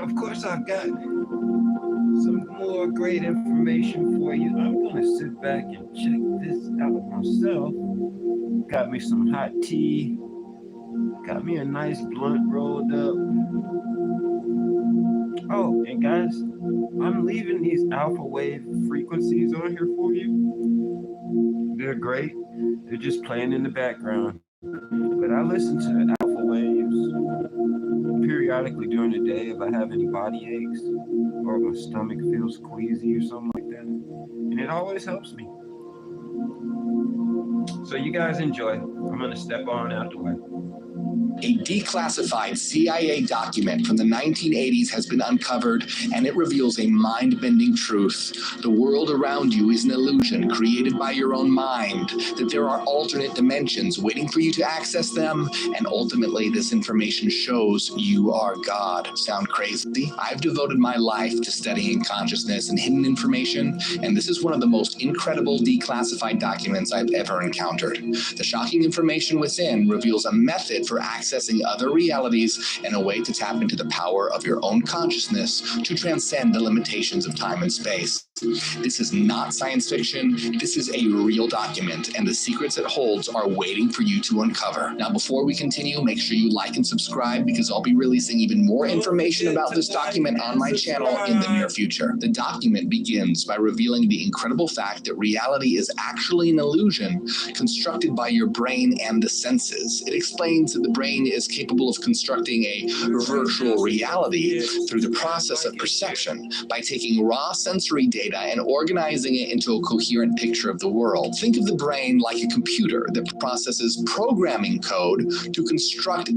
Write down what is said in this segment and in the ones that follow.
of course, I've got some more great information for you. I'm going to sit back and check this out myself. Got me some hot tea. Got me a nice blunt rolled up. Oh, and guys, I'm leaving these alpha wave frequencies on here for you. They're great. They're just playing in the background. But I listen to the alpha waves periodically during the day if I have any body aches or if my stomach feels queasy or something like that. And it always helps me. So you guys enjoy. I'm going to step on out the way. A declassified CIA document from the 1980s has been uncovered, and it reveals a mind-bending truth. The world around you is an illusion created by your own mind, that there are alternate dimensions waiting for you to access them, and ultimately this information shows you are God. Sound crazy? I've devoted my life to studying consciousness and hidden information, and this is one of the most incredible declassified documents I've ever encountered. The shocking information within reveals a method for accessing other realities and a way to tap into the power of your own consciousness to transcend the limitations of time and space. This is not science fiction. This is a real document, and the secrets it holds are waiting for you to uncover. Now, before we continue, make sure you like and subscribe, because I'll be releasing even more information about this document on my channel in the near future. The document begins by revealing the incredible fact that reality is actually an illusion constructed by your brain and the senses. It explains that the brain is capable of constructing a virtual reality through the process of perception by taking raw sensory data and organizing it into a coherent picture of the world. Think of the brain like a computer that processes programming code to construct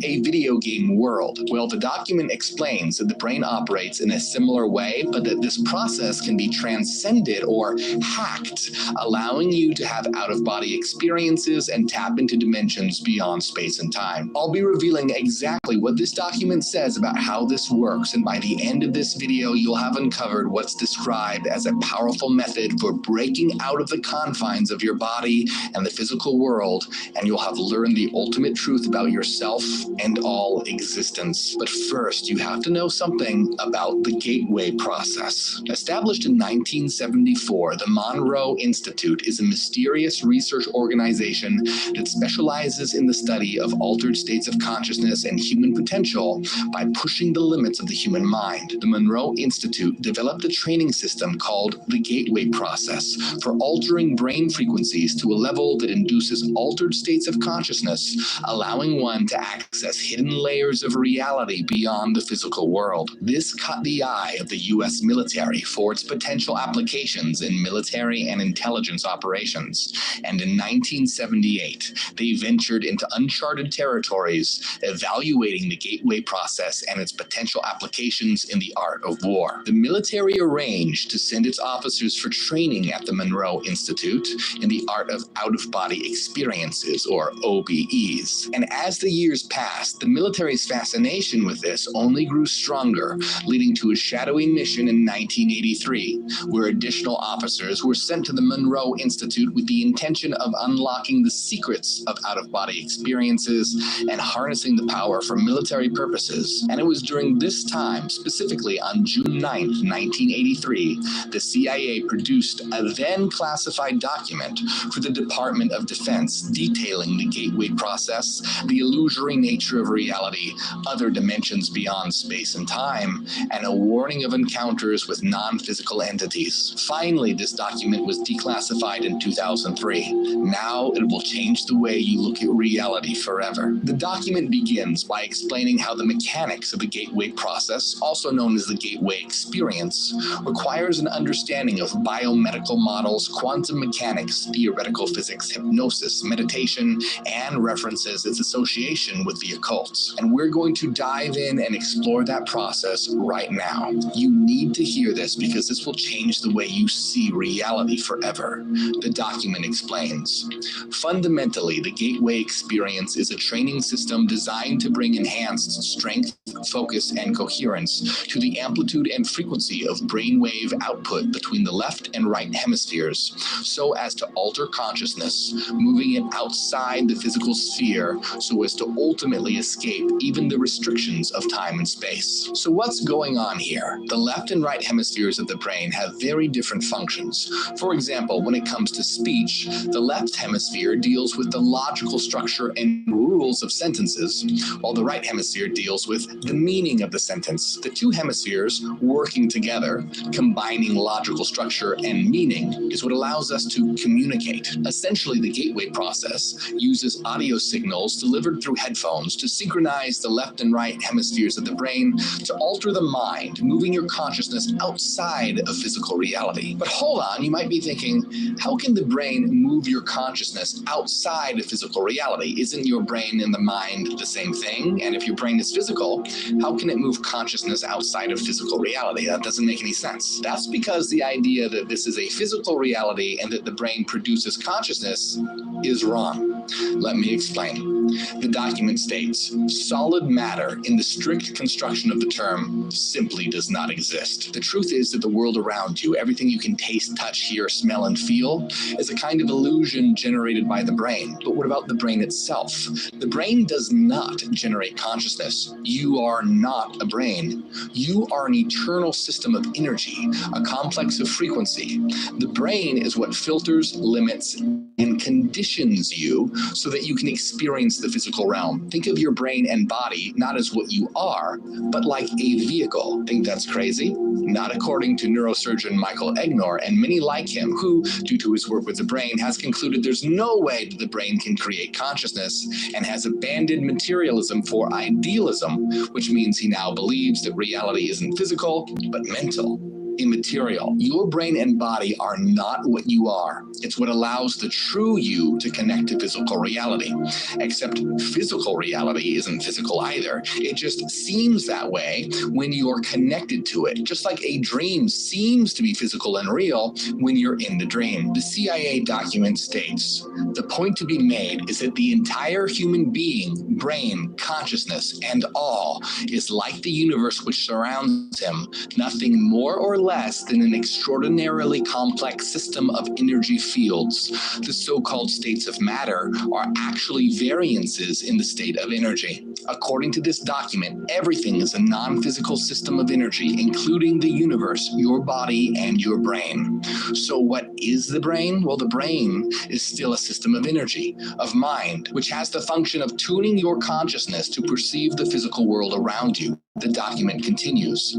a video game world. Well, the document explains that the brain operates in a similar way, but that this process can be transcended or hacked, allowing you to have out-of-body experiences and tap into dimensions beyond space and time. I'll be revealing exactly what this document says about how this works, and by the end of this video, you'll have uncovered what's described as a powerful method for breaking out of the confines of your body and the physical world, and you'll have learned the ultimate truth about yourself and all existence. But first, you have to know something about the gateway process. Established in 1974, the Monroe Institute is a mysterious research organization that specializes in the study of altered states of consciousness and human potential by pushing the limits of the human mind. The Monroe Institute developed a training system called the gateway process for altering brain frequencies to a level that induces altered states of consciousness, allowing one to access hidden layers of reality beyond the physical world. This caught the eye of the U.S. military for its potential applications in military and intelligence operations, and in 1978, they ventured into uncharted territories, evaluating the gateway process and its potential applications in the art of war. The military arranged to send its officers for training at the Monroe Institute in the art of out-of-body experiences, or OBEs. And as the years passed, the military's fascination with this only grew stronger, leading to a shadowy mission in 1983, where additional officers were sent to the Monroe Institute with the intention of unlocking the secrets of out-of-body experiences and harnessing the power for military purposes. And it was during this time, specifically on June 9th, 1983, the CIA produced a then classified document for the Department of Defense detailing the gateway process, the illusory nature of reality, other dimensions beyond space and time, and a warning of encounters with non-physical entities. Finally, this document was declassified in 2003. Now it will change the way you look at reality forever. The document begins by explaining how the mechanics of the gateway process, also known as the gateway experience, requires an understanding of biomedical models, quantum mechanics, theoretical physics, hypnosis, meditation, and references its association with the occult. And we're going to dive in and explore that process right now. You need to hear this because this will change the way you see reality forever. The document explains. Fundamentally, the gateway experience is a training system designed to bring enhanced strength, focus, and coherence to the amplitude and frequency of brainwave output between the left and right hemispheres, so as to alter consciousness, moving it outside the physical sphere so as to ultimately ultimately escape even the restrictions of time and space. So what's going on here? The left and right hemispheres of the brain have very different functions. For example, when it comes to speech, the left hemisphere deals with the logical structure and rules of sentences, while the right hemisphere deals with the meaning of the sentence. The two hemispheres working together, combining logical structure and meaning, is what allows us to communicate. Essentially, the gateway process uses audio signals delivered through headphones to synchronize the left and right hemispheres of the brain to alter the mind, moving your consciousness outside of physical reality. But hold on, you might be thinking, how can the brain move your consciousness outside of physical reality? Isn't your brain and the mind the same thing? And if your brain is physical, how can it move consciousness outside of physical reality? That doesn't make any sense. That's because the idea that this is a physical reality and that the brain produces consciousness is wrong. Let me explain. The document states, solid matter in the strict construction of the term simply does not exist. The truth is that the world around you, everything you can taste, touch, hear, smell, and feel, is a kind of illusion generated by the brain. But what about the brain itself? The brain does not generate consciousness. You are not a brain. You are an eternal system of energy, a complex of frequency. The brain is what filters, limits, and conditions you so that you can experience the physical realm. Think of your brain and body not as what you are, but like a vehicle. Think that's crazy? Not according to neurosurgeon Michael Egnor and many like him, who, due to his work with the brain, has concluded there's no way that the brain can create consciousness and has abandoned materialism for idealism, which means he now believes that reality isn't physical, but mental. Immaterial. Your brain and body are not what you are. It's what allows the true you to connect to physical reality. Except physical reality isn't physical either. It just seems that way when you're connected to it. Just like a dream seems to be physical and real when you're in the dream. The CIA document states, the point to be made is that the entire human being, brain, consciousness, and all is like the universe which surrounds him, nothing more or less than an extraordinarily complex system of energy fields. The so-called states of matter are actually variances in the state of energy. According to this document, everything is a non-physical system of energy, including the universe, your body, and your brain. So what is the brain? Well, the brain is still a system of energy, of mind, which has the function of tuning your consciousness to perceive the physical world around you. The document continues.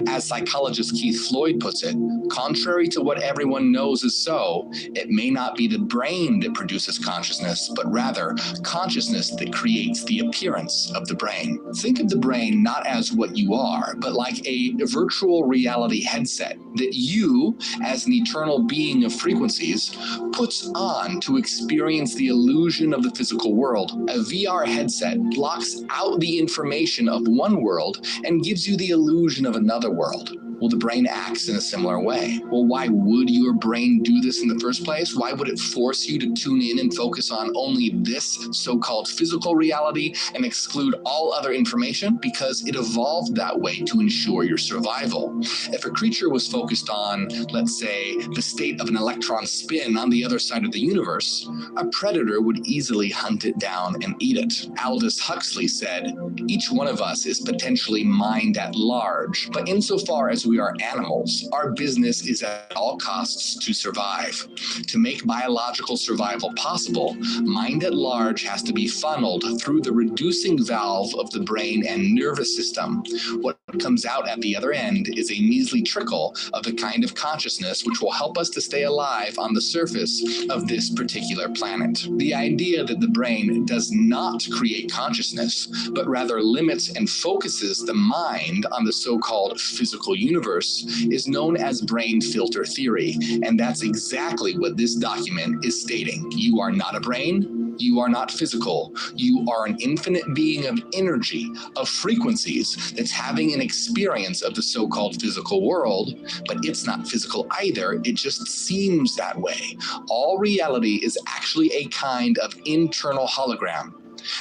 As psychologist Keith Floyd puts it, contrary to what everyone knows is so, it may not be the brain that produces consciousness, but rather consciousness that creates the appearance of the brain. Think of the brain not as what you are, but like a virtual reality headset that you, as an eternal being of frequencies, puts on to experience the illusion of the physical world. A VR headset blocks out the information of one world and gives you the illusion of another world. Well, the brain acts in a similar way. Well, why would your brain do this in the first place? Why would it force you to tune in and focus on only this so-called physical reality and exclude all other information? Because it evolved that way to ensure your survival. If a creature was focused on, let's say, the state of an electron spin on the other side of the universe, a predator would easily hunt it down and eat it. Aldous Huxley said, each one of us is potentially mind at large, but insofar as we are animals, our business is at all costs to survive. To make biological survival possible, mind at large has to be funneled through the reducing valve of the brain and nervous system. What comes out at the other end is a measly trickle of the kind of consciousness which will help us to stay alive on the surface of this particular planet. The idea that the brain does not create consciousness, but rather limits and focuses the mind on the so-called physical universe is known as brain filter theory, and that's exactly what this document is stating. You are not a brain. You are not physical. You are an infinite being of energy, of frequencies that's having an experience of the so-called physical world, but it's not physical either. It just seems that way. All reality is actually a kind of internal hologram.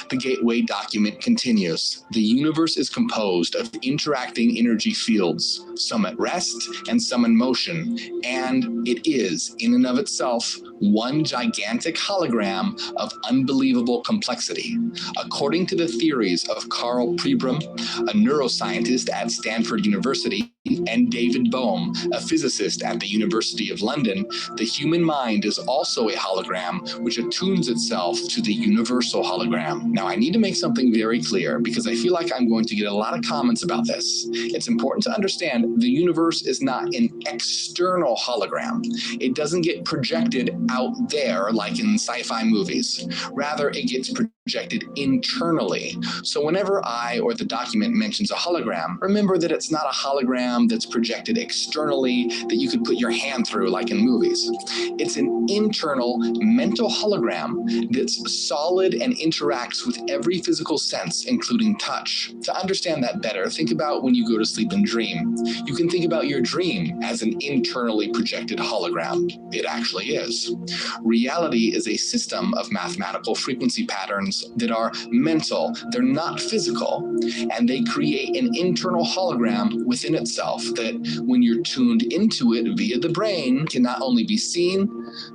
The Gateway document continues. The universe is composed of interacting energy fields, some at rest and some in motion, and it is, in and of itself, one gigantic hologram of unbelievable complexity. According to the theories of Carl Pribram, a neuroscientist at Stanford University, and David Bohm, a physicist at the University of London, the human mind is also a hologram which attunes itself to the universal hologram. Now, I need to make something very clear because I feel like I'm going to get a lot of comments about this. It's important to understand the universe is not an external hologram. It doesn't get projected out there like in sci-fi movies. Rather, it gets projected internally. So whenever I or the document mentions a hologram, remember that it's not a hologram that's projected externally that you could put your hand through like in movies. It's an internal mental hologram that's solid and interacts with every physical sense, including touch. To understand that better, think about when you go to sleep and dream. You can think about your dream as an internally projected hologram. It actually is. Reality is a system of mathematical frequency patterns that are mental. They're not physical, and they create an internal hologram within itself that, when you're tuned into it via the brain, can not only be seen,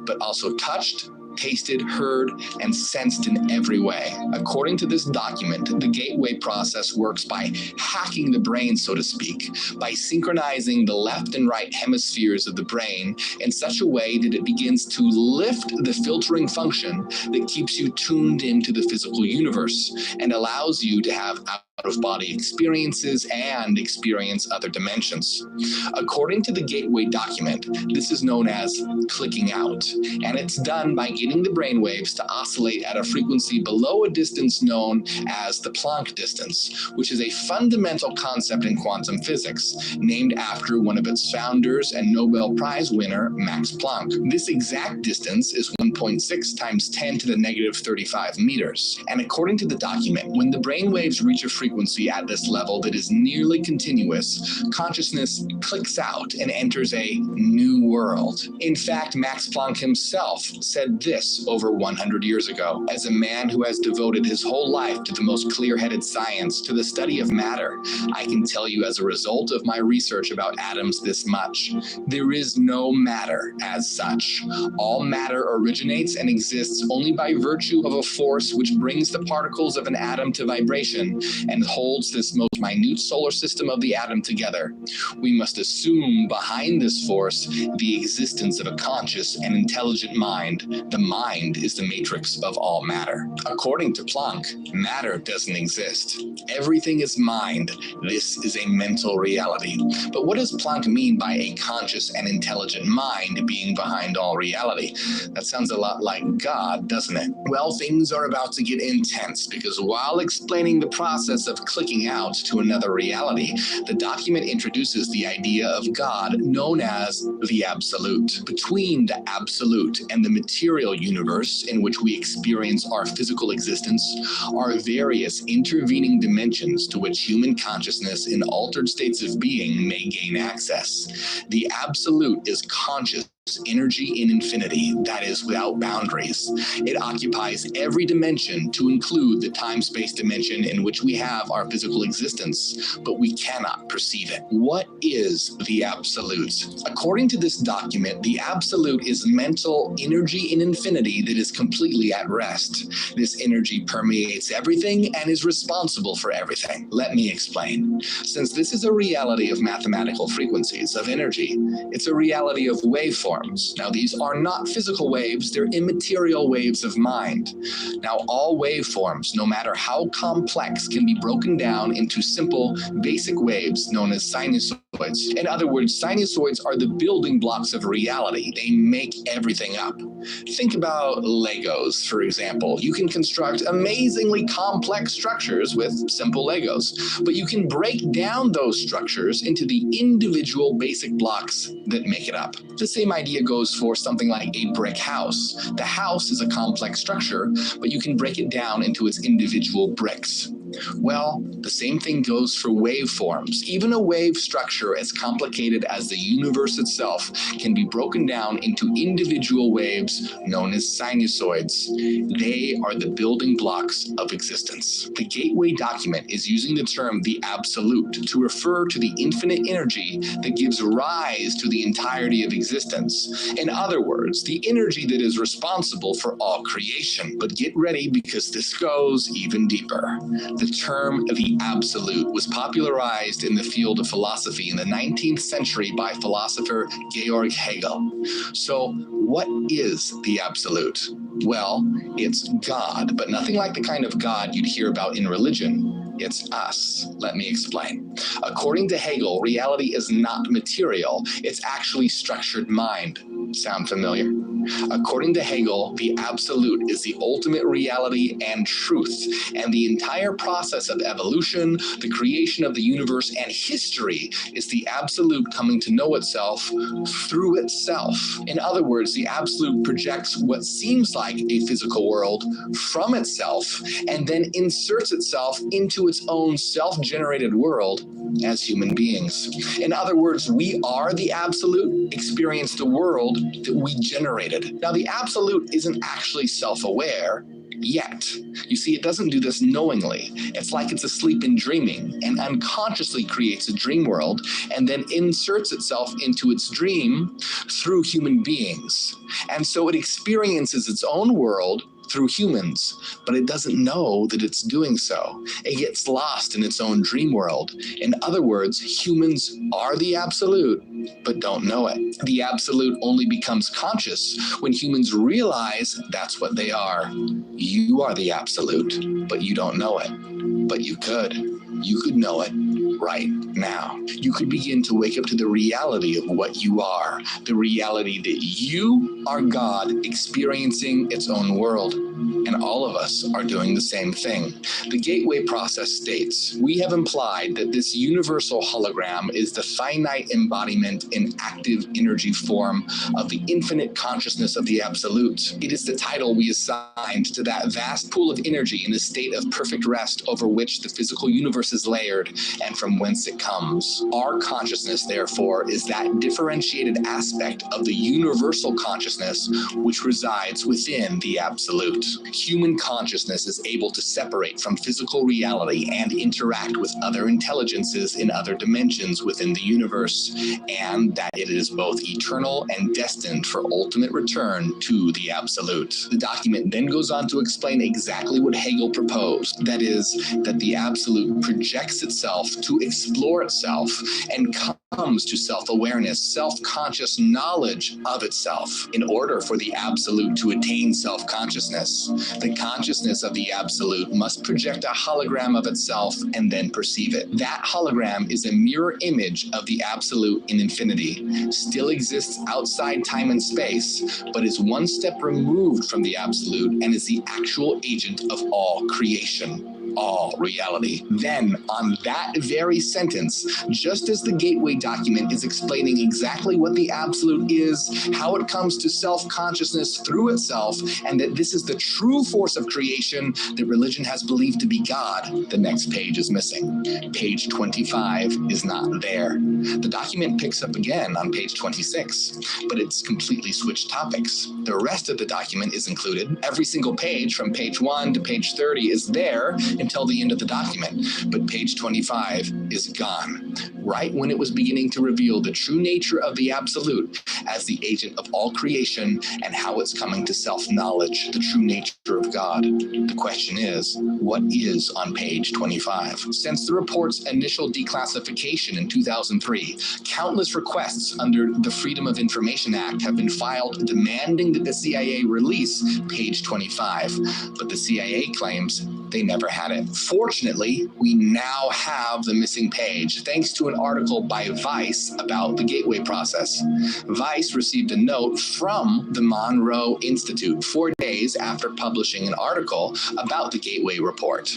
but also touched, tasted, heard, and sensed in every way. According to this document, the Gateway process works by hacking the brain, so to speak, by synchronizing the left and right hemispheres of the brain in such a way that it begins to lift the filtering function that keeps you tuned into the physical universe and allows you to have out-of-body experiences and experience other dimensions. According to the Gateway document, this is known as clicking out, and it's done by getting the brainwaves to oscillate at a frequency below a distance known as the Planck distance, which is a fundamental concept in quantum physics, named after one of its founders and Nobel Prize winner, Max Planck. This exact distance is 1.6 times 10 to the negative 35 meters. And according to the document, when the brainwaves reach a frequency at this level that is nearly continuous, consciousness clicks out and enters a new world. In fact, Max Planck himself said this over 100 years ago. As a man who has devoted his whole life to the most clear-headed science, to the study of matter, I can tell you as a result of my research about atoms this much. There is no matter as such. All matter originates and exists only by virtue of a force which brings the particles of an atom to vibration and holds this most minute solar system of the atom together. We must assume behind this force the existence of a conscious and intelligent mind. The mind is the matrix of all matter. According to Planck, matter doesn't exist. Everything is mind. This is a mental reality. But what does Planck mean by a conscious and intelligent mind being behind all reality? That sounds a lot like God, doesn't it? Well, things are about to get intense because while explaining the process of clicking out to another reality, the document introduces the idea of God known as the Absolute. Between the Absolute and the material universe in which we experience our physical existence are various intervening dimensions to which human consciousness in altered states of being may gain access. The Absolute is conscious energy in infinity, that is, without boundaries. It occupies every dimension to include the time-space dimension in which we have our physical existence, but we cannot perceive it. What is the Absolute? According to this document, the Absolute is mental energy in infinity that is completely at rest. This energy permeates everything and is responsible for everything. Let me explain. Since this is a reality of mathematical frequencies, of energy, it's a reality of waveforms. Now, these are not physical waves, they're immaterial waves of mind. Now, all waveforms, no matter how complex, can be broken down into simple, basic waves known as sinusoids. In other words, sinusoids are the building blocks of reality. They make everything up. Think about Legos, for example. You can construct amazingly complex structures with simple Legos, but you can break down those structures into the individual basic blocks that make it up. The same idea goes for something like a brick house. The house is a complex structure, but you can break it down into its individual bricks. Well, the same thing goes for waveforms. Even a wave structure as complicated as the universe itself can be broken down into individual waves known as sinusoids. They are the building blocks of existence. The Gateway document is using the term the absolute to refer to the infinite energy that gives rise to the entirety of existence. In other words, the energy that is responsible for all creation. But get ready, because this goes even deeper. The term the absolute was popularized in the field of philosophy in the 19th century by philosopher Georg Hegel. So, what is the absolute? Well, it's God, but nothing like the kind of God you'd hear about in religion. It's us. Let me explain. According to Hegel, reality is not material, it's actually structured mind. Sound familiar? According to Hegel, the absolute is the ultimate reality and truth, and the entire process of evolution, the creation of the universe, and history is the absolute coming to know itself through itself. In other words, the absolute projects what seems like a physical world from itself and then inserts itself into its own self-generated world as human beings. In other words, we are the absolute, experience the world that we generated. Now, the absolute isn't actually self-aware yet. You see, it doesn't do this knowingly. It's like it's asleep and dreaming and unconsciously creates a dream world and then inserts itself into its dream through human beings. And so it experiences its own world through humans, but it doesn't know that it's doing so. It gets lost in its own dream world. In other words, humans are the absolute, but don't know it. The absolute only becomes conscious when humans realize that's what they are. You are the absolute, but you don't know it. But you could. You could know it right now. You could begin to wake up to the reality of what you are, the reality that you are God experiencing its own world. And all of us are doing the same thing. The Gateway process states, we have implied that this universal hologram is the finite embodiment in active energy form of the infinite consciousness of the absolute. It is the title we assigned to that vast pool of energy in a state of perfect rest over which the physical universe is layered and from whence it comes. Our consciousness, therefore, is that differentiated aspect of the universal consciousness which resides within the absolute. Human consciousness is able to separate from physical reality and interact with other intelligences in other dimensions within the universe, and that it is both eternal and destined for ultimate return to the absolute. The document then goes on to explain exactly what Hegel proposed, that is, that the absolute projects itself to explore itself and comes to self-awareness, self-conscious knowledge of itself. In order for the absolute to attain self-consciousness, the consciousness of the absolute must project a hologram of itself and then perceive it. That hologram is a mirror image of the absolute in infinity, still exists outside time and space, but is one step removed from the absolute and is the actual agent of all creation. All reality. Then, on that very sentence, just as the Gateway document is explaining exactly what the absolute is, how it comes to self-consciousness through itself, and that this is the true force of creation that religion has believed to be God, the next page is missing. Page 25 is not there. The document picks up again on page 26, but it's completely switched topics. The rest of the document is included. Every single page from page 1 to page 30 is there until the end of the document, but page 25 is gone, right when it was beginning to reveal the true nature of the absolute as the agent of all creation and how it's coming to self-knowledge, the true nature of God. The question is, what is on page 25? Since the report's initial declassification in 2003, countless requests under the Freedom of Information Act have been filed demanding that the CIA release page 25, but the CIA claims they never had it. Fortunately, we now have the missing page, thanks to an article by Vice about the Gateway process. Vice received a note from the Monroe Institute 4 days after publishing an article about the Gateway report.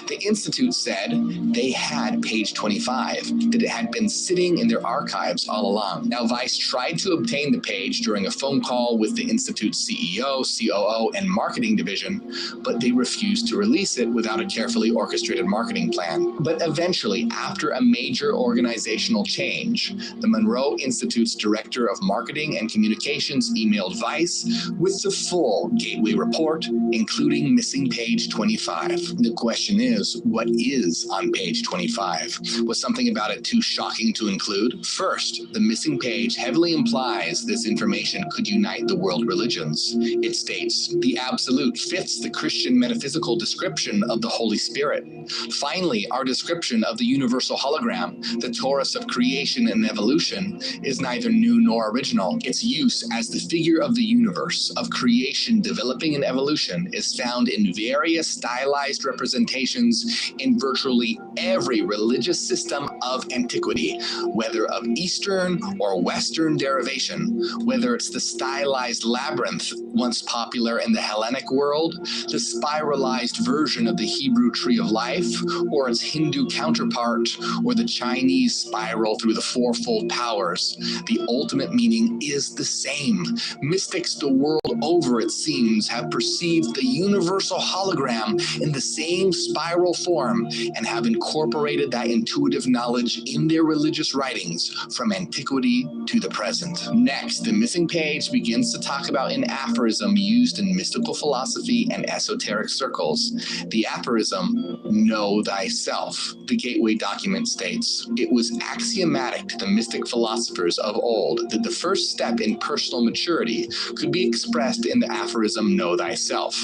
The Institute said they had page 25, that it had been sitting in their archives all along. Now, Vice tried to obtain the page during a phone call with the Institute's CEO, COO, and marketing division, but they refused to release it it without a carefully orchestrated marketing plan. But eventually, after a major organizational change, the Monroe Institute's Director of Marketing and Communications emailed Vice with the full Gateway report, including missing page 25. The question is, what is on page 25? Was something about it too shocking to include? First, the missing page heavily implies this information could unite the world religions. It states, the absolute fits the Christian metaphysical description of the Holy Spirit. Finally, our description of the universal hologram, the torus of creation and evolution, is neither new nor original. Its use as the figure of the universe, of creation developing and evolution, is found in various stylized representations in virtually every religious system of antiquity, whether of Eastern or Western derivation, whether it's the stylized labyrinth once popular in the Hellenic world, the spiralized version of the Hebrew tree of life, or its Hindu counterpart, or the Chinese spiral through the fourfold powers. The ultimate meaning is the same. Mystics the world over, it seems, have perceived the universal hologram in the same spiral form and have incorporated that intuitive knowledge in their religious writings from antiquity to the present. Next, the missing page begins to talk about an aphorism used in mystical philosophy and esoteric circles. The aphorism, know thyself. The Gateway document states, it was axiomatic to the mystic philosophers of old that the first step in personal maturity could be expressed in the aphorism, know thyself.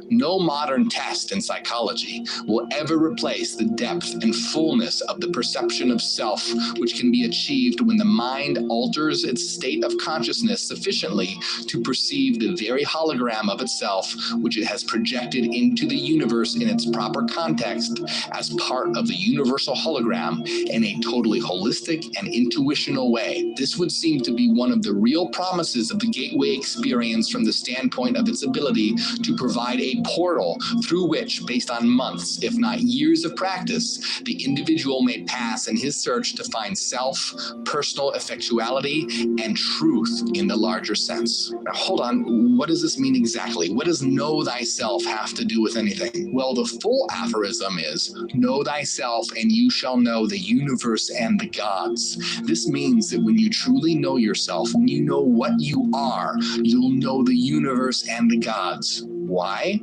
No modern test in psychology will ever replace the depth and fullness of the perception of self, which can be achieved when the mind alters its state of consciousness sufficiently to perceive the very hologram of itself, which it has projected into the universe in its proper context as part of the universal hologram in a totally holistic and intuitional way. This would seem to be one of the real promises of the Gateway experience from the standpoint of its ability to provide a portal through which, based on months, if not years of practice, the individual may pass in his search to find self, personal effectuality, and truth in the larger sense. Now, hold on, what does this mean exactly? What does know thyself have to do with anything? Well, the full aphorism is, know thyself and you shall know the universe and the gods. This means that when you truly know yourself, when you know what you are, you'll know the universe and the gods. Why?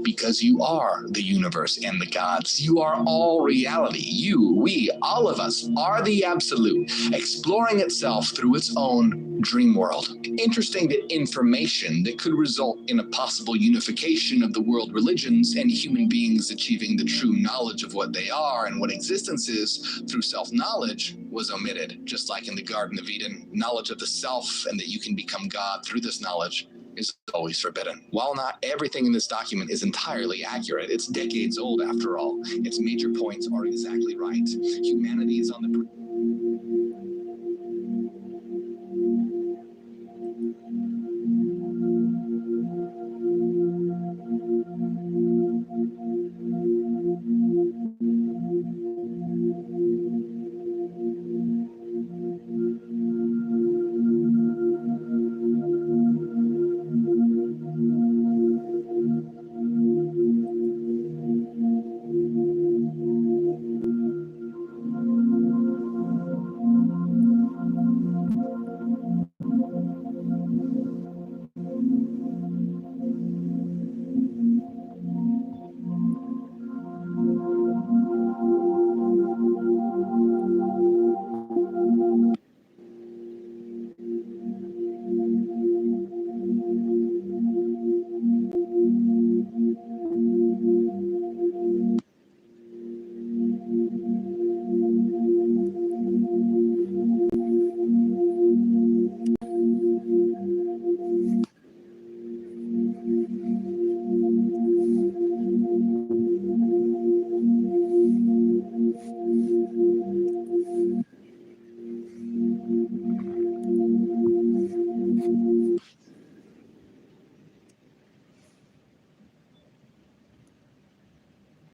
Because you are the universe and the gods. You are all reality. You, we, all of us are the absolute, exploring itself through its own dream world. Interesting that information that could result in a possible unification of the world religions and human beings achieving the true knowledge of what they are and what existence is through self-knowledge was omitted. Just like in the Garden of Eden, knowledge of the self and that you can become God through this knowledge is always forbidden. While not everything in this document is entirely accurate, it's decades old after all. Its major points are exactly right. Humanity is on the